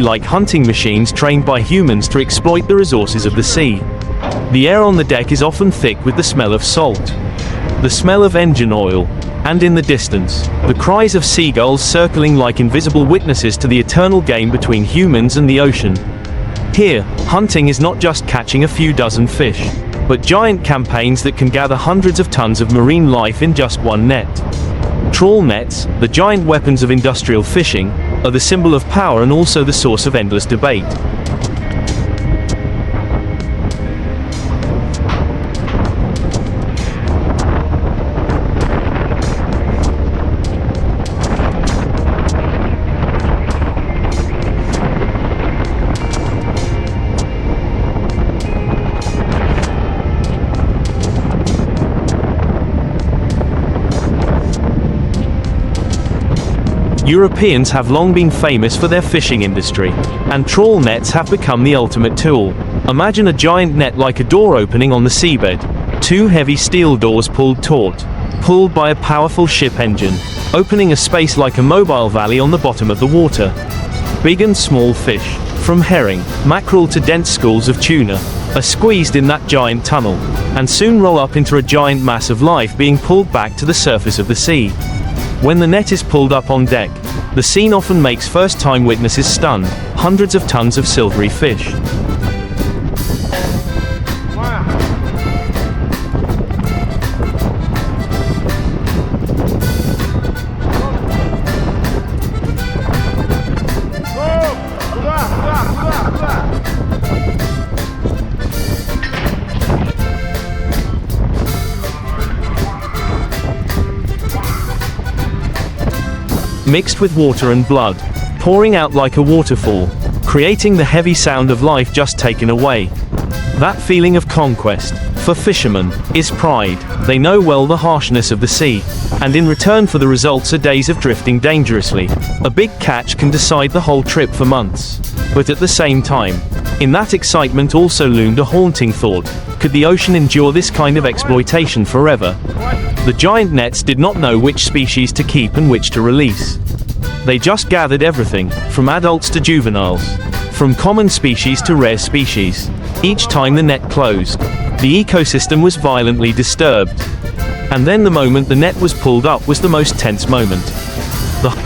like hunting machines trained by humans to exploit the resources of the sea. The air on the deck is often thick with the smell of salt, the smell of engine oil, and in the distance, the cries of seagulls circling like invisible witnesses to the eternal game between humans and the ocean. Here, hunting is not just catching a few dozen fish, but giant campaigns that can gather hundreds of tons of marine life in just one net. Trawl nets, the giant weapons of industrial fishing, are the symbol of power and also the source of endless debate. Europeans have long been famous for their fishing industry, and trawl nets have become the ultimate tool. Imagine a giant net like a door opening on the seabed. Two heavy steel doors pulled taut, pulled by a powerful ship engine, opening a space like a mobile valley on the bottom of the water. Big and small fish, from herring, mackerel to dense schools of tuna, are squeezed in that giant tunnel, and soon roll up into a giant mass of life being pulled back to the surface of the sea. When the net is pulled up on deck, the scene often makes first-time witnesses stunned. Hundreds of tons of silvery fish. Mixed with water and blood, pouring out like a waterfall, creating the heavy sound of life just taken away. That feeling of conquest, for fishermen, is pride. They know well the harshness of the sea, and in return for the results are days of drifting dangerously. A big catch can decide the whole trip for months. But at the same time, in that excitement also loomed a haunting thought: could the ocean endure this kind of exploitation forever? The giant nets did not know which species to keep and which to release. They just gathered everything, from adults to juveniles, from common species to rare species. Each time the net closed, the ecosystem was violently disturbed. And then the moment the net was pulled up was the most tense moment. The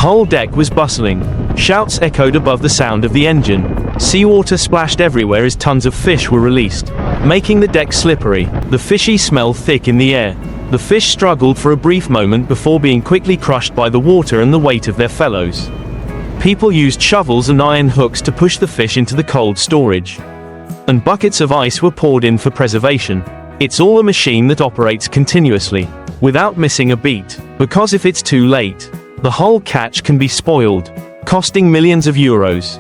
whole deck was bustling. Shouts echoed above the sound of the engine. Seawater splashed everywhere as tons of fish were released, making the deck slippery, the fishy smell thick in the air. The fish struggled for a brief moment before being quickly crushed by the water and the weight of their fellows. People used shovels and iron hooks to push the fish into the cold storage. And buckets of ice were poured in for preservation. It's all a machine that operates continuously, without missing a beat, because if it's too late, the whole catch can be spoiled, costing millions of euros.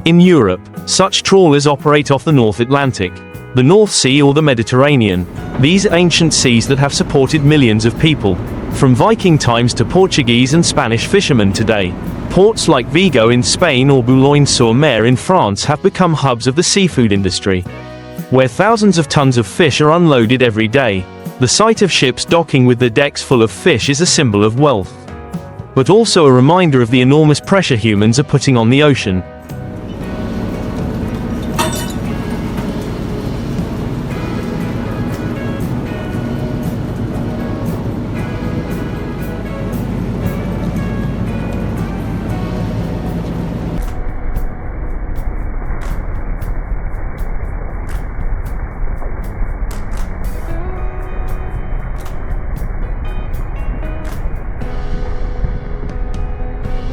In Europe, such trawlers operate off the North Atlantic, the North Sea or the Mediterranean, these ancient seas that have supported millions of people. From Viking times to Portuguese and Spanish fishermen today, ports like Vigo in Spain or Boulogne-sur-Mer in France have become hubs of the seafood industry, where thousands of tons of fish are unloaded every day. The sight of ships docking with their decks full of fish is a symbol of wealth, but also a reminder of the enormous pressure humans are putting on the ocean.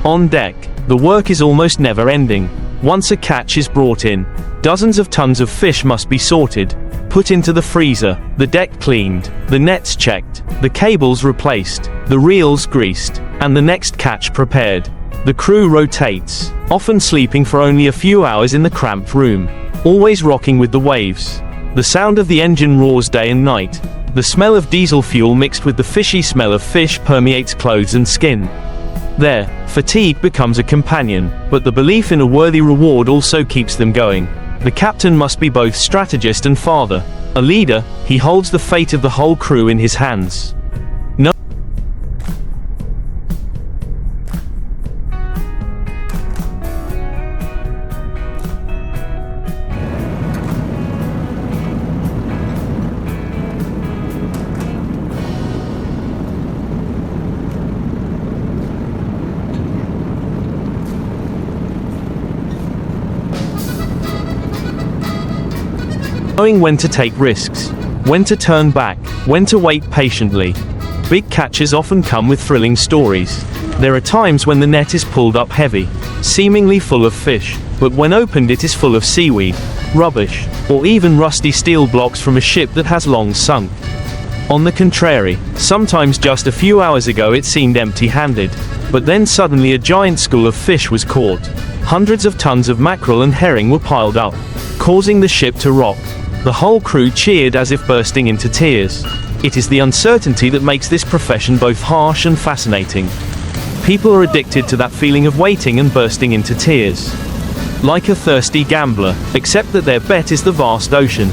On deck, the work is almost never ending. Once a catch is brought in, dozens of tons of fish must be sorted, put into the freezer, the deck cleaned, the nets checked, the cables replaced, the reels greased, and the next catch prepared. The crew rotates, often sleeping for only a few hours in the cramped room. always rocking with the waves. The sound of the engine roars day and night. The smell of diesel fuel mixed with the fishy smell of fish permeates clothes and skin. There, fatigue becomes a companion, but the belief in a worthy reward also keeps them going. The captain must be both strategist and father. A leader, he holds the fate of the whole crew in his hands. Knowing when to take risks, when to turn back, when to wait patiently. Big catches often come with thrilling stories. There are times when the net is pulled up heavy, seemingly full of fish, but when opened it is full of seaweed, rubbish, or even rusty steel blocks from a ship that has long sunk. On the contrary, sometimes just a few hours ago it seemed empty-handed, but then suddenly a giant school of fish was caught. Hundreds of tons of mackerel and herring were piled up, causing the ship to rock. The whole crew cheered as if bursting into tears. It is the uncertainty that makes this profession both harsh and fascinating. People are addicted to that feeling of waiting and bursting into tears. Like a thirsty gambler, except that their bet is the vast ocean.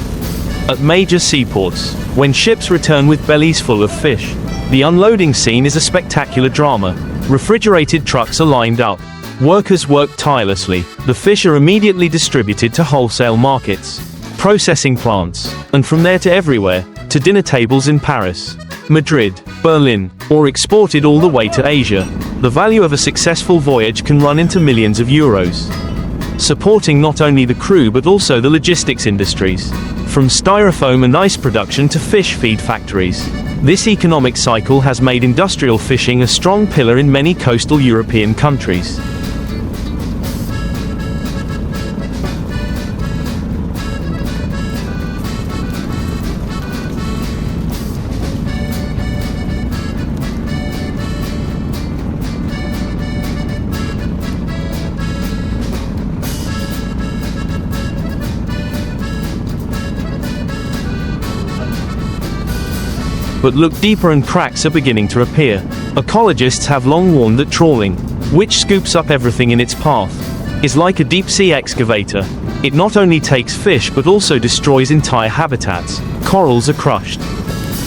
At major seaports, when ships return with bellies full of fish, the unloading scene is a spectacular drama. Refrigerated trucks are lined up. Workers work tirelessly. The fish are immediately distributed to wholesale markets, processing plants, and from there to everywhere, to dinner tables in Paris, Madrid, Berlin, or exported all the way to Asia. The value of a successful voyage can run into millions of euros, supporting not only the crew but also the logistics industries, from styrofoam and ice production to fish feed factories. This economic cycle has made industrial fishing a strong pillar in many coastal European countries. But look deeper and cracks are beginning to appear. Ecologists have long warned that trawling, which scoops up everything in its path, is like a deep-sea excavator. It not only takes fish but also destroys entire habitats. Corals are crushed,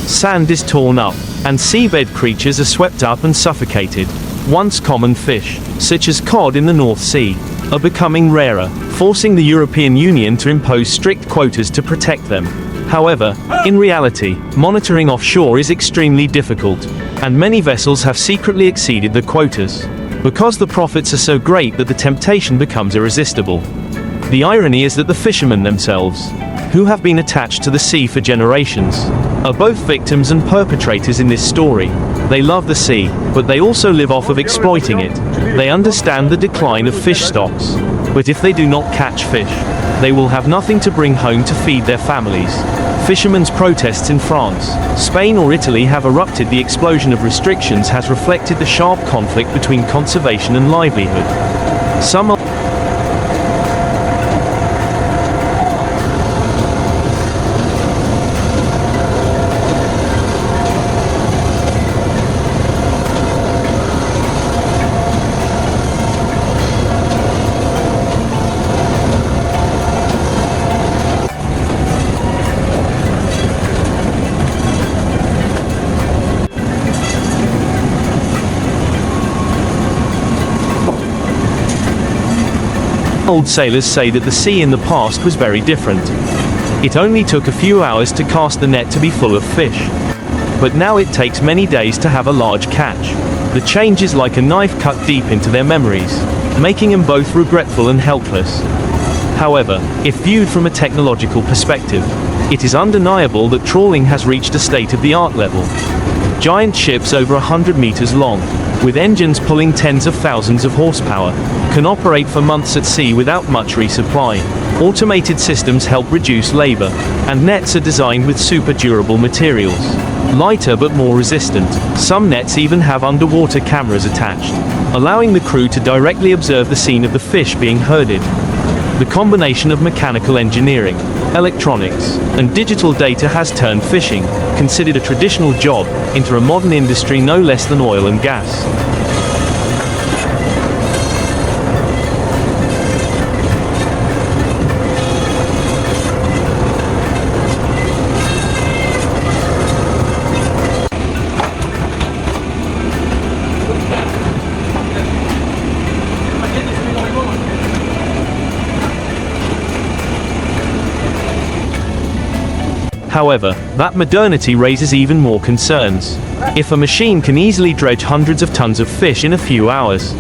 sand is torn up, and seabed creatures are swept up and suffocated. Once common fish, such as cod in the North Sea, are becoming rarer, forcing the European Union to impose strict quotas to protect them. However, in reality, monitoring offshore is extremely difficult, and many vessels have secretly exceeded the quotas, because the profits are so great that the temptation becomes irresistible. The irony is that the fishermen themselves, who have been attached to the sea for generations, are both victims and perpetrators in this story. They love the sea, but they also live off of exploiting it. They understand the decline of fish stocks, but if they do not catch fish, they will have nothing to bring home to feed their families. Fishermen's protests in France, Spain or Italy have erupted. The explosion of restrictions has reflected the sharp conflict between conservation and livelihood. Some old sailors say that the sea in the past was very different. It only took a few hours to cast the net to be full of fish. But now it takes many days to have a large catch. The change is like a knife cut deep into their memories, making them both regretful and helpless. However, if viewed from a technological perspective, it is undeniable that trawling has reached a state-of-the-art level. Giant ships over 100 meters long, with engines pulling tens of thousands of horsepower, can operate for months at sea without much resupply. Automated systems help reduce labor, and nets are designed with super durable materials, lighter but more resistant. Some nets even have underwater cameras attached, allowing the crew to directly observe the scene of the fish being herded. The combination of mechanical engineering, electronics, and digital data has turned fishing, considered a traditional job, into a modern industry no less than oil and gas. However, that modernity raises even more concerns. If a machine can easily dredge hundreds of tons of fish in a few hours,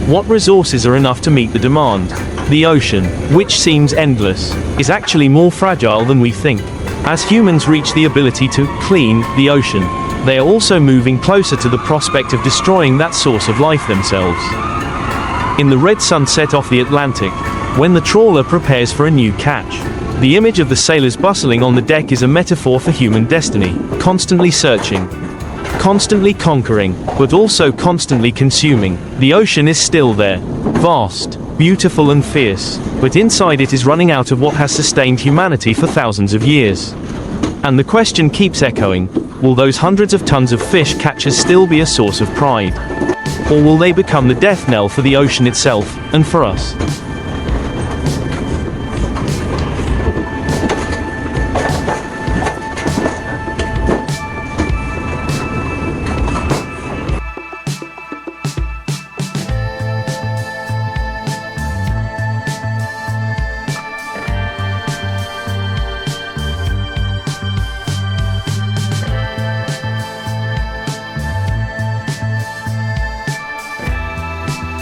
what resources are enough to meet the demand? The ocean, which seems endless, is actually more fragile than we think. As humans reach the ability to clean the ocean, they are also moving closer to the prospect of destroying that source of life themselves. In the red sunset off the Atlantic, when the trawler prepares for a new catch, the image of the sailors bustling on the deck is a metaphor for human destiny, constantly searching, constantly conquering, but also constantly consuming. The ocean is still there, vast, beautiful and fierce, but inside it is running out of what has sustained humanity for thousands of years. And the question keeps echoing, will those hundreds of tons of fish catches still be a source of pride? Or will they become the death knell for the ocean itself, and for us?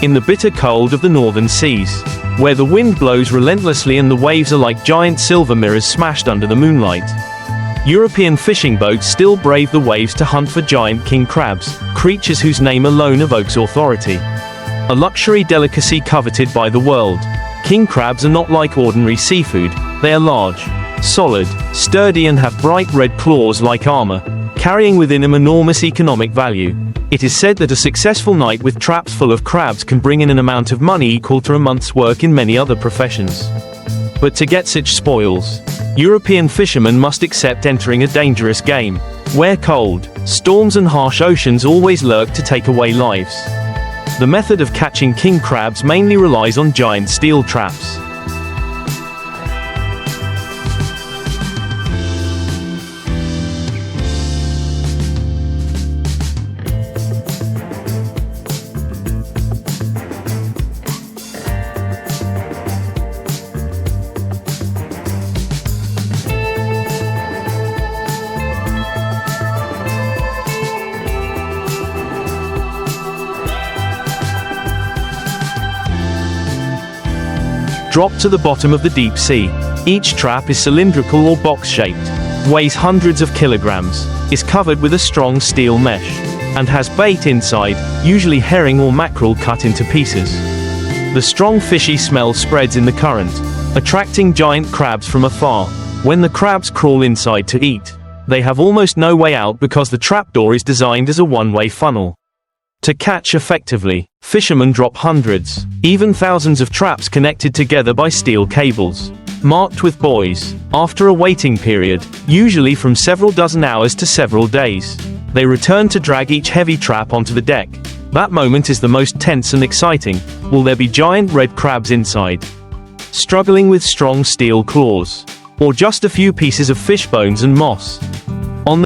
In the bitter cold of the northern seas, where the wind blows relentlessly and the waves are like giant silver mirrors smashed under the moonlight, European fishing boats still brave the waves to hunt for giant king crabs, creatures whose name alone evokes authority. A luxury delicacy coveted by the world, king crabs are not like ordinary seafood. They are large, solid, sturdy and have bright red claws like armor, carrying within them enormous economic value. It is said that a successful night with traps full of crabs can bring in an amount of money equal to a month's work in many other professions. But to get such spoils, European fishermen must accept entering a dangerous game, where cold, storms and harsh oceans always lurk to take away lives. The method of catching king crabs mainly relies on giant steel traps. Dropped to the bottom of the deep sea. Each trap is cylindrical or box-shaped, weighs hundreds of kilograms, is covered with a strong steel mesh, and has bait inside, usually herring or mackerel cut into pieces. The strong fishy smell spreads in the current, attracting giant crabs from afar. When the crabs crawl inside to eat, they have almost no way out because the trapdoor is designed as a one-way funnel. To catch effectively, fishermen drop hundreds, even thousands of traps connected together by steel cables, marked with buoys. After a waiting period, usually from several dozen hours to several days, they return to drag each heavy trap onto the deck. That moment is the most tense and exciting. Will there be giant red crabs inside, struggling with strong steel claws, or just a few pieces of fish bones and moss? On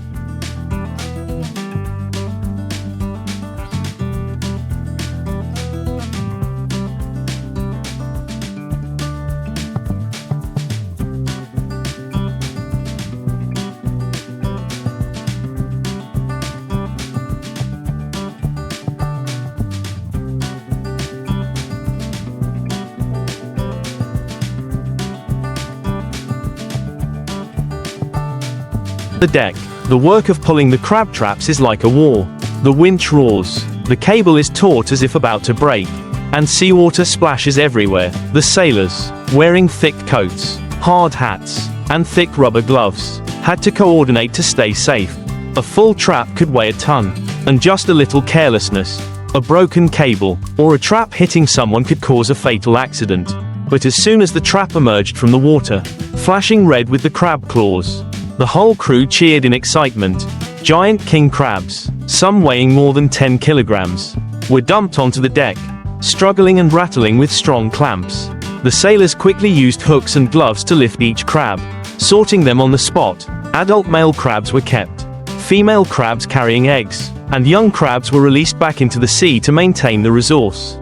the deck, the work of pulling the crab traps is like a war. The winch roars, the cable is taut as if about to break, and seawater splashes everywhere. The sailors, wearing thick coats, hard hats, and thick rubber gloves, had to coordinate to stay safe. A full trap could weigh a ton, and just a little carelessness, a broken cable, or a trap hitting someone could cause a fatal accident. but as soon as the trap emerged from the water, flashing red with the crab claws, the whole crew cheered in excitement. Giant king crabs, some weighing more than 10 kilograms, were dumped onto the deck, struggling and rattling with strong clamps. The sailors quickly used hooks and gloves to lift each crab, sorting them on the spot. Adult male crabs were kept, female crabs carrying eggs, and young crabs were released back into the sea to maintain the resource.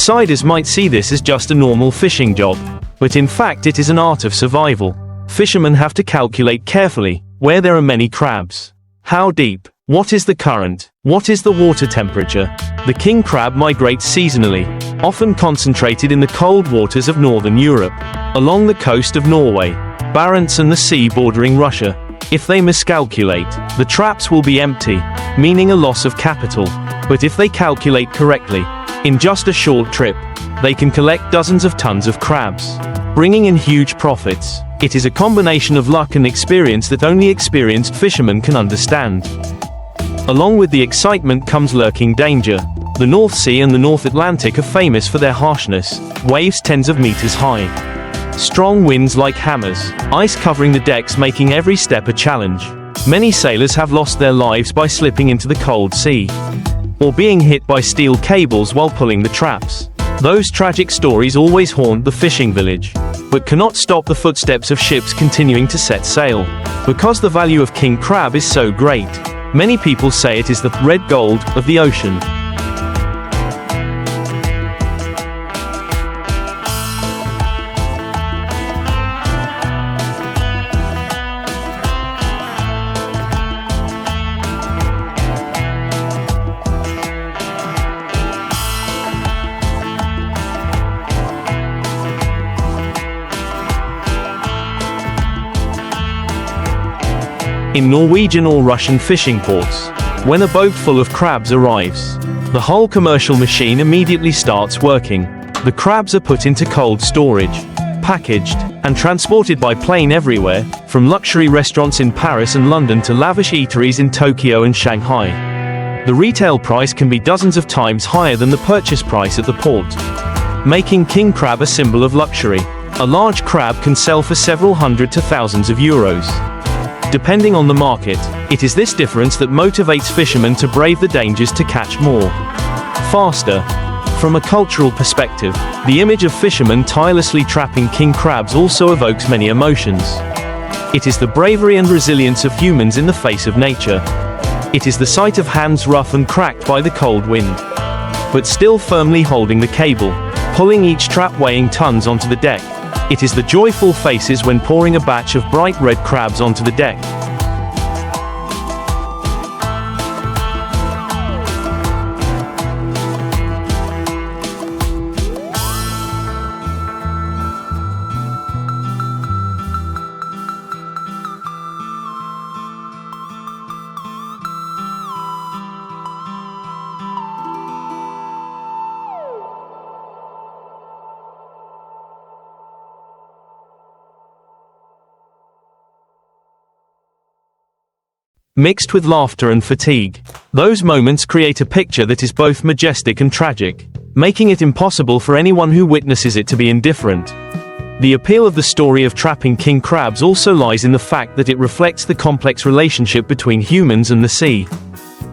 Outsiders might see this as just a normal fishing job, but in fact it is an art of survival. Fishermen have to calculate carefully where there are many crabs. How deep? What is the current? What is the water temperature? The king crab migrates seasonally, often concentrated in the cold waters of northern Europe, along the coast of Norway, Barents and the sea bordering Russia. If they miscalculate, the traps will be empty, meaning a loss of capital. But if they calculate correctly, in just a short trip, they can collect dozens of tons of crabs, bringing in huge profits. It is a combination of luck and experience that only experienced fishermen can understand. Along with the excitement comes lurking danger. The North Sea and the North Atlantic are famous for their harshness, waves tens of meters high, strong winds like hammers, ice covering the decks making every step a challenge. Many sailors have lost their lives by slipping into the cold sea, or being hit by steel cables while pulling the traps. Those tragic stories always haunt the fishing village, but cannot stop the footsteps of ships continuing to set sail. Because the value of king crab is so great, many people say it is the red gold of the ocean. In Norwegian or Russian fishing ports, when a boat full of crabs arrives, the whole commercial machine immediately starts working. The crabs are put into cold storage, packaged, and transported by plane everywhere, from luxury restaurants in Paris and London to lavish eateries in Tokyo and Shanghai. The retail price can be dozens of times higher than the purchase price at the port, making king crab a symbol of luxury. A large crab can sell for several hundred to thousands of euros. Depending on the market, it is this difference that motivates fishermen to brave the dangers to catch more, faster. From a cultural perspective, the image of fishermen tirelessly trapping king crabs also evokes many emotions. It is the bravery and resilience of humans in the face of nature. It is the sight of hands rough and cracked by the cold wind, but still firmly holding the cable, pulling each trap weighing tons onto the deck. It is the joyful faces when pouring a batch of bright red crabs onto the deck. Mixed with laughter and fatigue, those moments create a picture that is both majestic and tragic, making it impossible for anyone who witnesses it to be indifferent. The appeal of the story of trapping king crabs also lies in the fact that it reflects the complex relationship between humans and the sea.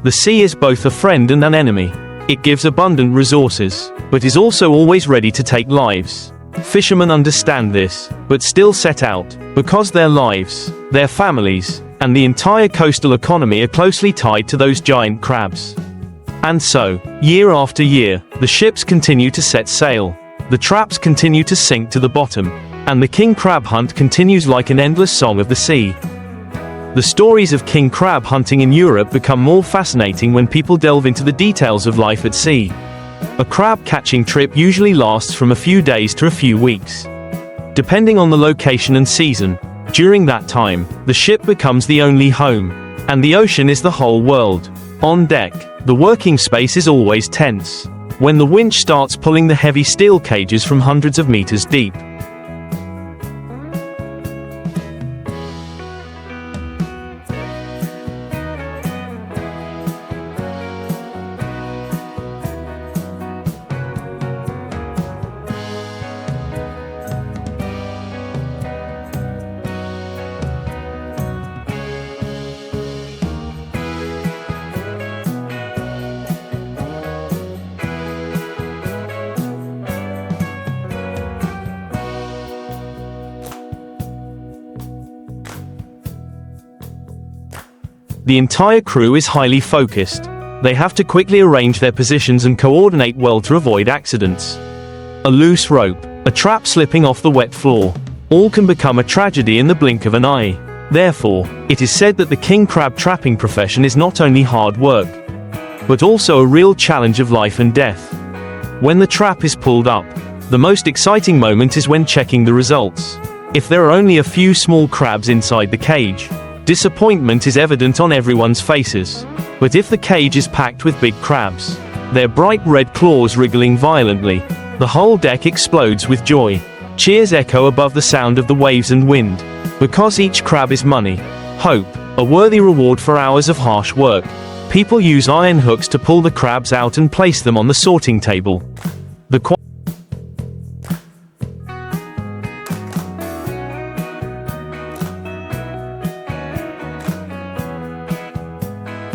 The sea is both a friend and an enemy. It gives abundant resources, but is also always ready to take lives. Fishermen understand this, but still set out, because their lives, their families, and the entire coastal economy are closely tied to those giant crabs. And so, year after year, the ships continue to set sail, the traps continue to sink to the bottom, and the king crab hunt continues like an endless song of the sea. The stories of king crab hunting in Europe become more fascinating when people delve into the details of life at sea. A crab catching trip usually lasts from a few days to a few weeks, depending on the location and season. During that time, the ship becomes the only home, And the ocean is the whole world. On deck, the working space is always tense when the winch starts pulling the heavy steel cages from hundreds of meters deep. The entire crew is highly focused. They have to quickly arrange their positions and coordinate well to avoid accidents. A loose rope, a trap slipping off the wet floor, all can become a tragedy in the blink of an eye. Therefore, it is said that the king crab trapping profession is not only hard work, but also a real challenge of life and death. When the trap is pulled up, the most exciting moment is when checking the results. If there are only a few small crabs inside the cage, disappointment is evident on everyone's faces. But if the cage is packed with big crabs, their bright red claws wriggling violently, the whole deck explodes with joy. Cheers echo above the sound of the waves and wind. Because each crab is money, hope, a worthy reward for hours of harsh work. People use iron hooks to pull the crabs out and place them on the sorting table.